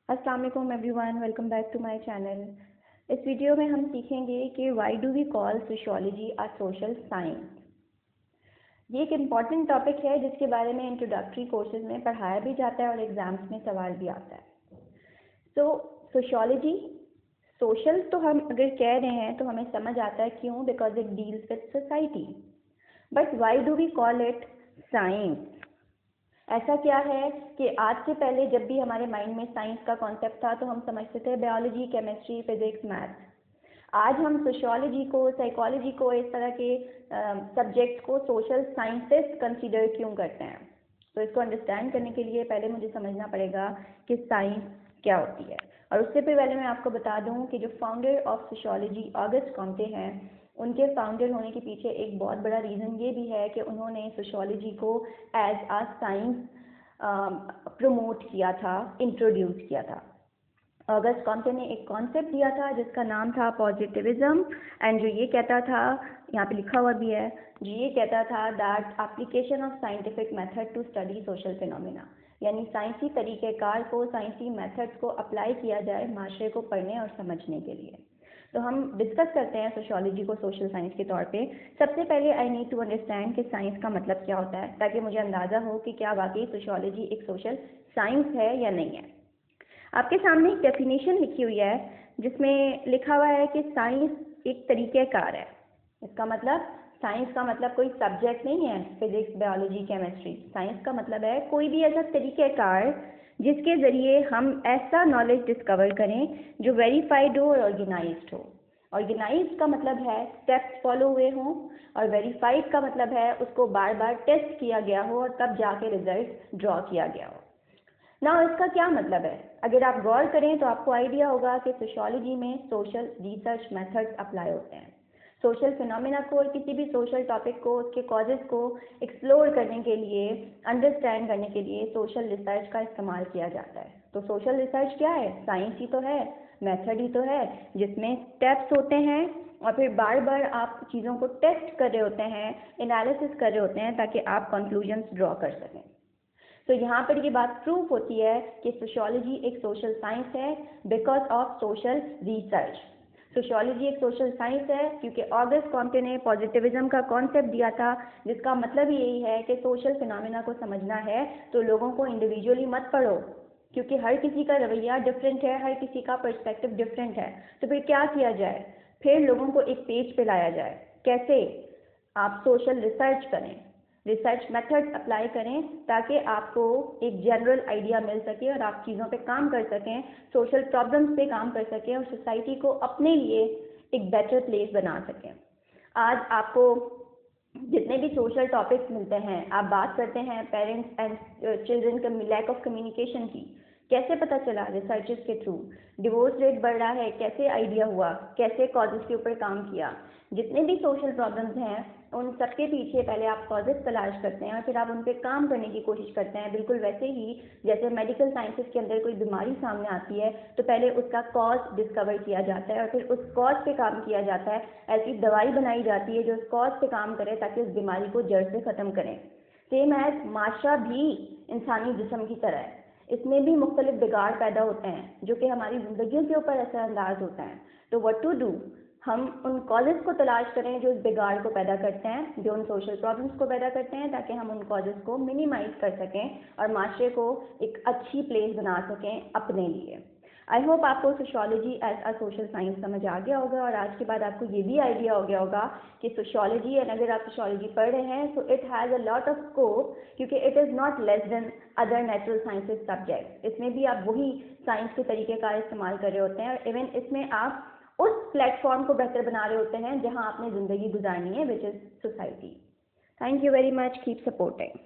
अस्सलाम वालेकुम everyone, welcome back to my channel. इस वीडियो में हम सीखेंगे कि why do we call sociology a social science. ये एक इम्पॉर्टेंट टॉपिक है जिसके बारे में इंट्रोडक्टरी कोर्सेज में पढ़ाया भी जाता है और एग्जाम्स में सवाल भी आता है। तो सोशियोलॉजी सोशल तो हम अगर कह रहे हैं तो हमें समझ आता है क्यों, because it deals with society. But why do we call it science? ऐसा क्या है कि आज से पहले जब भी हमारे माइंड में साइंस का कॉन्सेप्ट था तो हम समझते थे बायोलॉजी, केमिस्ट्री, फिजिक्स, मैथ्स। आज हम सोशियोलॉजी को, साइकोलॉजी को, इस तरह के सब्जेक्ट्स को सोशल साइंसेस कंसीडर क्यों करते हैं? तो इसको अंडरस्टैंड करने के लिए पहले मुझे समझना पड़ेगा कि साइंस क्या होती है। और उससे भी पहले मैं आपको बता दूं कि जो founder of sociology August Comte हैं, उनके फाउंडर होने के पीछे एक बहुत बड़ा रीज़न ये भी है कि उन्होंने सोशियोलॉजी को एज आ साइंस प्रमोट किया था, इंट्रोड्यूस किया था। ऑगस्ट कॉम्टे ने एक कॉन्सेप्ट दिया था जिसका नाम था पॉजिटिविज्म, एंड जो ये कहता था, यहाँ पे लिखा हुआ भी है, जो ये कहता था that application of scientific method to study social phenomena, यानी साइंसी तरीक़ेकार को, साइंसी मेथड्स को अप्लाई किया जाए माशरे को पढ़ने और समझने के लिए। तो हम डिस्कस करते हैं सोशियोलॉजी को सोशल साइंस के तौर पे। सबसे पहले आई नीड टू अंडरस्टैंड कि साइंस का मतलब क्या होता है, ताकि मुझे अंदाज़ा हो कि क्या वाकई सोशियोलॉजी एक सोशल साइंस है या नहीं है। आपके सामने एक डेफिनेशन लिखी हुई है जिसमें लिखा हुआ है कि साइंस एक तरीक़ेकार है। इसका मतलब साइंस का मतलब कोई सब्जेक्ट नहीं है, फिजिक्स, बायोलॉजी, केमिस्ट्री। साइंस का मतलब है कोई भी ऐसा तरीक़ेकार जिसके ज़रिए हम ऐसा नॉलेज डिस्कवर करें जो वेरीफाइड हो और ऑर्गेनाइज्ड हो। ऑर्गेनाइज्ड का मतलब है स्टेप्स फॉलो हुए हों, और वेरीफाइड का मतलब है उसको बार बार टेस्ट किया गया हो और तब जाके रिजल्ट ड्रॉ किया गया हो। ना इसका क्या मतलब है? अगर आप गौर करें तो आपको आइडिया होगा कि सोशियोलॉजी में सोशल रिसर्च मेथड्स अप्लाई होते हैं। सोशल फिनोमिना को और किसी भी सोशल टॉपिक को, उसके कॉजेज़ को एक्सप्लोर करने के लिए, अंडरस्टैंड करने के लिए सोशल रिसर्च का इस्तेमाल किया जाता है। तो सोशल रिसर्च क्या है? साइंस ही तो है, मेथड ही तो है, जिसमें स्टेप्स होते हैं और फिर बार बार आप चीज़ों को टेस्ट कर रहे होते हैं, एनालिसिस कर रहे होते हैं, ताकि आप कंक्लूजन्स ड्रॉ कर सकें। तो यहाँ पर ये बात प्रूफ होती है कि सोशियोलॉजी एक सोशल साइंस है because of social research. Sociology एक सोशल साइंस है क्योंकि ऑगस्ट कॉम्टे ने पॉजिटिविज्म का कॉन्सेप्ट दिया था, जिसका मतलब यही है कि सोशल फिनोमिना को समझना है तो लोगों को इंडिविजुअली मत पढ़ो, क्योंकि हर किसी का रवैया डिफरेंट है, हर किसी का पर्सपेक्टिव डिफरेंट है। तो फिर क्या किया जाए? फिर लोगों को एक पेज पे लाया जाए। कैसे? आप सोशल रिसर्च करें, रिसर्च मेथड अप्लाई करें, ताकि आपको एक जनरल आइडिया मिल सके और आप चीज़ों पे काम कर सकें, सोशल प्रॉब्लम्स पे काम कर सकें और सोसाइटी को अपने लिए एक बेटर प्लेस बना सकें। आज आपको जितने भी सोशल टॉपिक्स मिलते हैं, आप बात करते हैं पेरेंट्स एंड चिल्ड्रन का लैक ऑफ कम्युनिकेशन की। कैसे पता चला? रिसर्चेस के थ्रू। डिवोर्स रेट बढ़ रहा है, कैसे आइडिया हुआ? कैसे कॉजेज़ के ऊपर काम किया? जितने भी सोशल प्रॉब्लम्स हैं उन सबके पीछे पहले आप कॉजेज़ तलाश करते हैं और फिर आप उन पर काम करने की कोशिश करते हैं। बिल्कुल वैसे ही जैसे मेडिकल साइंसेस के अंदर कोई बीमारी सामने आती है तो पहले उसका कॉज डिस्कवर किया जाता है और फिर उस कॉज पे काम किया जाता है। ऐसी दवाई बनाई जाती है जो उस कॉज पे काम करे ताकि उस बीमारी को जड़ से ख़त्म करें। सेम एज माशरा भी इंसानी जिस्म की तरह है, इसमें भी मुख्तलिफ बिगाड़ पैदा होते हैं जो कि हमारी ज़िंदगियों के ऊपर असरअंदाज होते हैं। तो व्हाट टू डू? हम उन कॉजेज़ को तलाश करें जो इस बिगाड़ को पैदा करते हैं, जो उन सोशल प्रॉब्लम्स को पैदा करते हैं, ताकि हम उन कॉजेज़ को मिनिमाइज़ कर सकें और माशरे को एक अच्छी प्लेस बना सकें अपने लिए। आई होप आपको sociology as a social science समझ आ गया होगा और आज के बाद आपको ये भी आइडिया हो गया होगा कि सोशियोलॉजी, एंड अगर आप सोशियोलॉजी पढ़ रहे हैं तो it has a lot of scope, क्योंकि it is not less than other natural sciences subject. इसमें भी आप वही साइंस के तरीके का इस्तेमाल कर रहे होते हैं और इवन इसमें आप उस प्लेटफॉर्म को बेहतर बना रहे होते हैं जहां आपने ज़िंदगी गुजारनी है, which is society. Thank you very much, keep supporting.